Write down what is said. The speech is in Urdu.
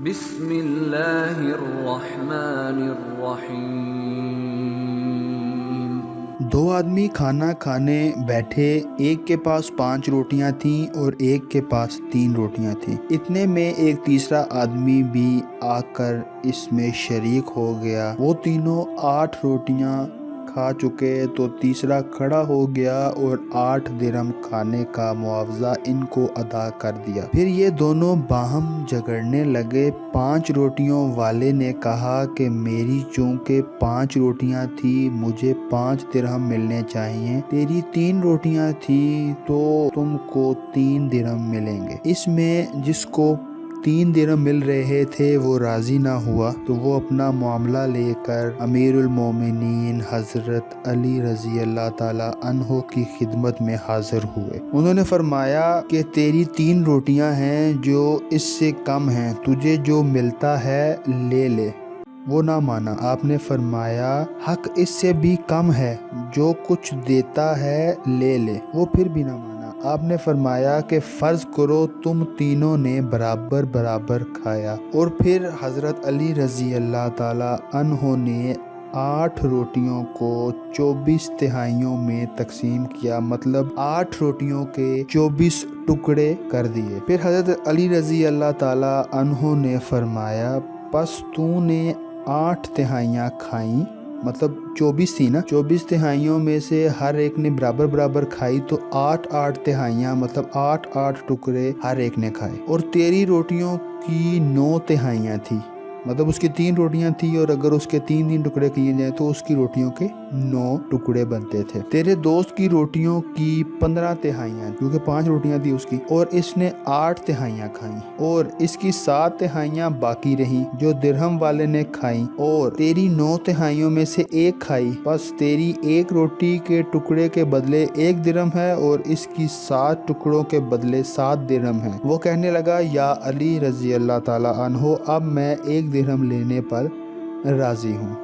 بسم اللہ الرحمن الرحیم۔ دو آدمی کھانا کھانے بیٹھے، ایک کے پاس 5 روٹیاں تھیں اور ایک کے پاس 3 روٹیاں تھیں۔ اتنے میں ایک تیسرا آدمی بھی آ کر اس میں شریک ہو گیا۔ وہ تینوں 8 روٹیاں کھا چکے تو تیسرا کھڑا ہو گیا اور 8 درہم کھانے کا معاوضہ ان کو ادا کر دیا۔ پھر یہ دونوں باہم جھگڑنے لگے۔ 5 روٹیوں والے نے کہا کہ میری چونکہ 5 روٹیاں تھی، مجھے 5 درہم ملنے چاہیے۔ تیری 3 روٹیاں تھی تو تم کو 3 درہم ملیں گے۔ اس میں جس کو 3 درہم مل رہے تھے وہ راضی نہ ہوا، تو وہ اپنا معاملہ لے کر امیر المومنین حضرت علی رضی اللہ تعالی عنہ کی خدمت میں حاضر ہوئے۔ انہوں نے فرمایا کہ تیری 3 روٹیاں ہیں جو اس سے کم ہیں، تجھے جو ملتا ہے لے لے۔ وہ نہ مانا۔ آپ نے فرمایا حق اس سے بھی کم ہے، جو کچھ دیتا ہے لے لے۔ وہ پھر بھی نہ مانا۔ آپ نے فرمایا کہ فرض کرو تم تینوں نے برابر برابر کھایا، اور پھر حضرت علی رضی اللہ تعالی عنہ نے 8 روٹیوں کو 24 تہائیوں میں تقسیم کیا، مطلب 8 روٹیوں کے 24 ٹکڑے کر دیے۔ پھر حضرت علی رضی اللہ تعالی عنہ نے فرمایا پس تو نے 8 تہائیاں کھائیں، مطلب 24 تھی نا، 24 تہائیوں میں سے ہر ایک نے برابر برابر کھائی، تو 8 تہائیاں مطلب 8 ٹکڑے ہر ایک نے کھائے۔ اور تیری روٹیوں کی 9 تہائیاں تھی، مطلب اس کی 3 روٹیاں تھی، اور اگر اس کے 3 ٹکڑے کیے جائیں تو اس کی روٹیوں کے 9 ٹکڑے بنتے تھے۔ تیرے دوست کی روٹیوں کی 15 تہائیاں، کیونکہ 5 روٹیاں تھی اس کی، اور اس نے 8 تہائیاں کھائیں، اور اس کی 7 تہائیاں باقی رہیں جو درہم والے نے کھائیں، اور تیری 9 تہائیوں میں سے 1 کھائی، بس تیری 1 روٹی کے ٹکڑے کے بدلے 1 درہم ہے، اور اس کی 7 ٹکڑوں کے بدلے 7 درہم ہے۔ وہ کہنے لگا یا علی رضی اللہ تعالی عنہ، اب میں 1 درہم لینے پر راضی ہوں۔